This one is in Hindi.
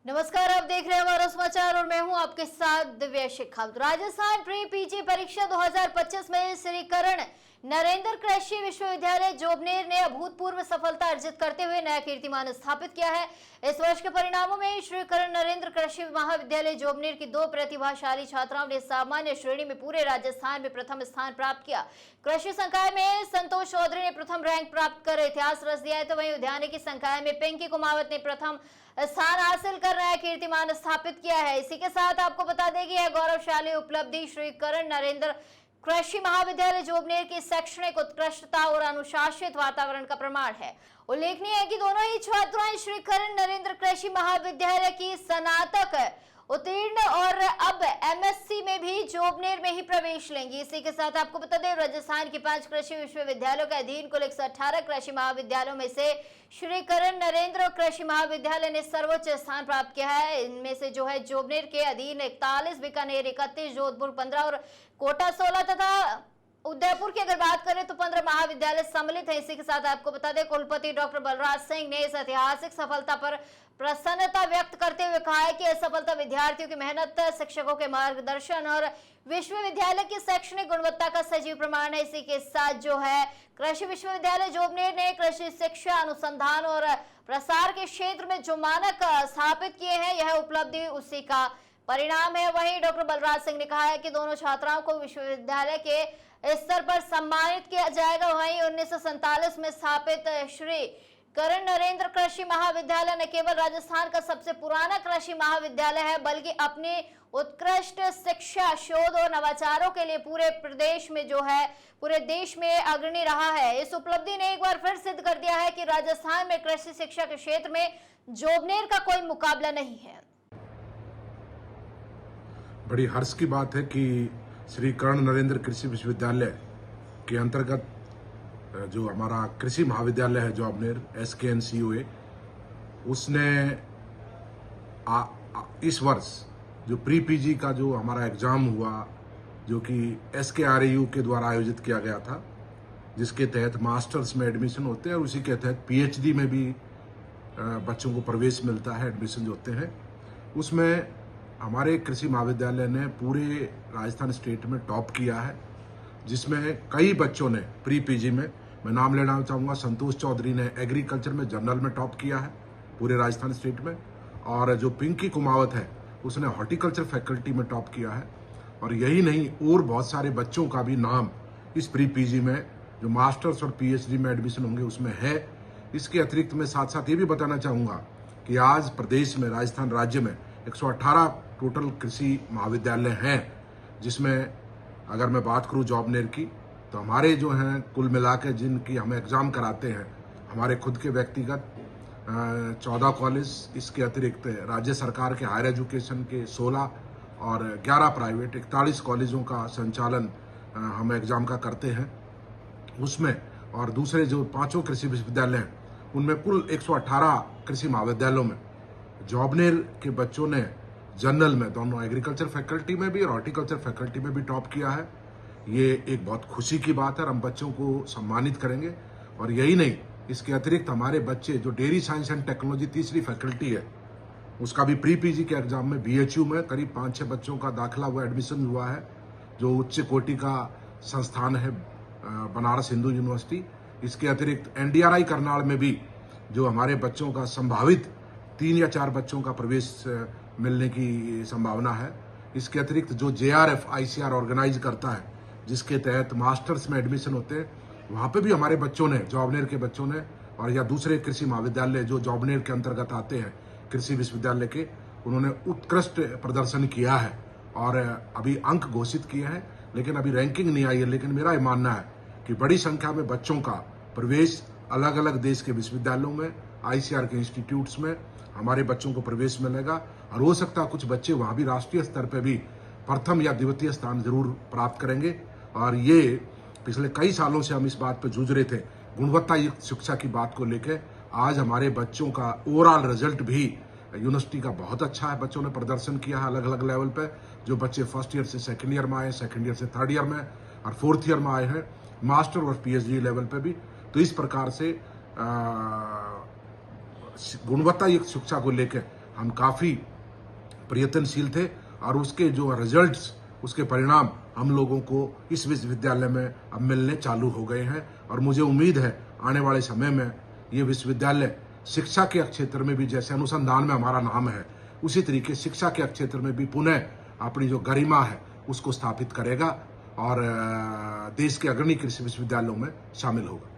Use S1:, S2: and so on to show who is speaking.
S1: नमस्कार, आप देख रहे हैं हमारा समाचार और मैं हूं आपके साथ दिव्या शेखावत। राजस्थान प्री पीजी परीक्षा 2025 में श्री करण नरेंद्र कृषि विश्वविद्यालय जोबनेर ने अभूतपूर्व सफलता अर्जित करते हुए नया कीर्तिमान स्थापित किया है। इस वर्ष के परिणामों में श्री करण नरेंद्र कृषि महाविद्यालय जोबनेर की 2 प्रतिभाशाली छात्राओं ने सामान्य श्रेणी में पूरे राजस्थान में प्रथम स्थान प्राप्त किया। कृषि संकाय में संतोष चौधरी ने प्रथम रैंक प्राप्त कर इतिहास रच दिया है, तो वहीं उद्यानिकी संकाय में पिंकी कुमावत ने प्रथम स्थान हासिल कर नया कीर्तिमान स्थापित किया है। इसी के साथ आपको बता दें कि यह गौरवशाली उपलब्धि श्री करण नरेंद्र कृषि महाविद्यालय जोबनेर की शैक्षणिक उत्कृष्टता और अनुशासित वातावरण का प्रमाण है। उल्लेखनीय है कि दोनों ही छात्राएं श्री करण नरेंद्र कृषि महाविद्यालय की स्नातक उत्तीर्ण और अब एमएससी में भी जोबनेर में ही प्रवेश लेंगी। इसी के साथ आपको बता दें, राजस्थान के 5 कृषि विश्वविद्यालयों के अधीन कुल 118 कृषि महाविद्यालयों में से श्री करण नरेंद्र कृषि महाविद्यालय ने सर्वोच्च स्थान प्राप्त किया है। इनमें से जो है जोबनेर के अधीन 41, बीकानेर 31, जोधपुर 15 और कोटा 16 तथा उदयपुर की अगर बात करें तो 15 महाविद्यालय सम्मिलित है। इसी के साथ आपको बता दें, कुलपति डॉक्टर बलराज सिंह ने इस ऐतिहासिक सफलता पर प्रसन्नता व्यक्त करते हुए कहा है कि यह सफलता विद्यार्थियों की मेहनत, शिक्षकों के मार्गदर्शन और विश्वविद्यालय की शैक्षणिक गुणवत्ता का सजीव प्रमाण है। इसी के साथ जो है कृषि विश्वविद्यालय जोबनेर ने कृषि शिक्षा, अनुसंधान और प्रसार के क्षेत्र में जो मानक स्थापित किए हैं, यह उपलब्धि उसी का परिणाम है। वहीं डॉक्टर बलराज सिंह ने कहा है कि दोनों छात्राओं को विश्वविद्यालय के स्तर पर सम्मानित किया जाएगा। वहीं 1947 में स्थापित श्री करण नरेंद्र कृषि महाविद्यालय न केवल राजस्थान का सबसे पुराना कृषि महाविद्यालय है, बल्कि अपनी उत्कृष्ट शिक्षा, शोध और नवाचारों के लिए पूरे प्रदेश में जो है पूरे देश में अग्रणी रहा है। इस उपलब्धि ने एक बार फिर सिद्ध कर दिया है कि राजस्थान में कृषि शिक्षा के क्षेत्र में जोबनेर का कोई मुकाबला नहीं है।
S2: बड़ी हर्ष की बात है कि श्री कर्ण नरेंद्र कृषि विश्वविद्यालय के अंतर्गत जो हमारा कृषि महाविद्यालय है जोबनेर SKNCOA, उसने इस वर्ष जो प्री पीजी का जो हमारा एग्जाम हुआ, जो कि SKRAU के द्वारा आयोजित किया गया था, जिसके तहत मास्टर्स में एडमिशन होते हैं और उसी के तहत PhD में भी बच्चों को प्रवेश मिलता है, एडमिशन जो होते हैं, उसमें हमारे कृषि महाविद्यालय ने पूरे राजस्थान स्टेट में टॉप किया है, जिसमें कई बच्चों ने प्री पीजी में, मैं नाम लेना चाहूँगा, संतोष चौधरी ने एग्रीकल्चर में जनरल में टॉप किया है पूरे राजस्थान स्टेट में, और जो पिंकी कुमावत है उसने हॉर्टिकल्चर फैकल्टी में टॉप किया है। और यही नहीं, और बहुत सारे बच्चों का भी नाम इस प्री पीजी में जो मास्टर्स और PhD में एडमिशन होंगे उसमें है। इसके अतिरिक्त मैं साथ साथ ये भी बताना चाहूँगा कि आज प्रदेश में, राजस्थान राज्य में 118 टोटल कृषि महाविद्यालय हैं, जिसमें अगर मैं बात करूं जोबनेर की, तो हमारे जो हैं कुल मिला के जिनकी हम एग्ज़ाम कराते हैं, हमारे खुद के व्यक्तिगत 14 कॉलेज, इसके अतिरिक्त राज्य सरकार के हायर एजुकेशन के 16 और 11 प्राइवेट 41 कॉलेजों का संचालन हम एग्ज़ाम का करते हैं उसमें। और दूसरे जो 5 कृषि विश्वविद्यालय हैं उनमें कुल 118 कृषि महाविद्यालयों में जोबनेर के बच्चों ने जनरल में, दोनों एग्रीकल्चर फैकल्टी में भी और हॉर्टिकल्चर फैकल्टी में भी टॉप किया है। ये एक बहुत खुशी की बात है और हम बच्चों को सम्मानित करेंगे। और यही नहीं, इसके अतिरिक्त हमारे बच्चे जो डेयरी साइंस एंड टेक्नोलॉजी तीसरी फैकल्टी है, उसका भी प्री पीजी के एग्जाम में BHU में करीब 5-6 बच्चों का दाखिला हुआ, एडमिशन हुआ है, जो उच्च कोटि का संस्थान है बनारस हिंदू यूनिवर्सिटी। इसके अतिरिक्त NDRI करनाल में भी जो हमारे बच्चों का संभावित 3 या 4 बच्चों का प्रवेश मिलने की संभावना है। इसके अतिरिक्त जो JRF ICR ऑर्गेनाइज करता है, जिसके तहत मास्टर्स में एडमिशन होते हैं, वहाँ पे भी हमारे बच्चों ने, जोबनेर के बच्चों ने, और या दूसरे कृषि महाविद्यालय जो जोबनेर के अंतर्गत आते हैं कृषि विश्वविद्यालय के, उन्होंने उत्कृष्ट प्रदर्शन किया है और अभी अंक घोषित किए हैं, लेकिन अभी रैंकिंग नहीं आई है। लेकिन मेरा ये मानना है कि बड़ी संख्या में बच्चों का प्रवेश अलग अलग देश के विश्वविद्यालयों में, ICR के इंस्टीट्यूट्स में हमारे बच्चों को प्रवेश मिलेगा, और हो सकता है कुछ बच्चे वहाँ भी राष्ट्रीय स्तर पर भी प्रथम या द्वितीय स्थान जरूर प्राप्त करेंगे। और ये पिछले कई सालों से हम इस बात पर जूझ रहे थे, गुणवत्ता युक्त शिक्षा की बात को लेकर। आज हमारे बच्चों का ओवरऑल रिजल्ट भी यूनिवर्सिटी का बहुत अच्छा है, बच्चों ने प्रदर्शन किया है अलग अलग लेवल पे। जो बच्चे फर्स्ट ईयर से सेकंड ईयर में आए, सेकंड ईयर से थर्ड ईयर में और फोर्थ ईयर में आए हैं, मास्टर और PhD लेवल पे भी। तो इस प्रकार से गुणवत्ता युक्त शिक्षा को लेकर हम काफ़ी प्रयत्नशील थे और उसके जो रिजल्ट्स, उसके परिणाम हम लोगों को इस विश्वविद्यालय में अब मिलने चालू हो गए हैं। और मुझे उम्मीद है आने वाले समय में ये विश्वविद्यालय शिक्षा के क्षेत्र में भी, जैसे अनुसंधान में हमारा नाम है, उसी तरीके शिक्षा के क्षेत्र में भी पुनः अपनी जो गरिमा है उसको स्थापित करेगा और देश के अग्रणी कृषि विश्वविद्यालयों में शामिल होगा।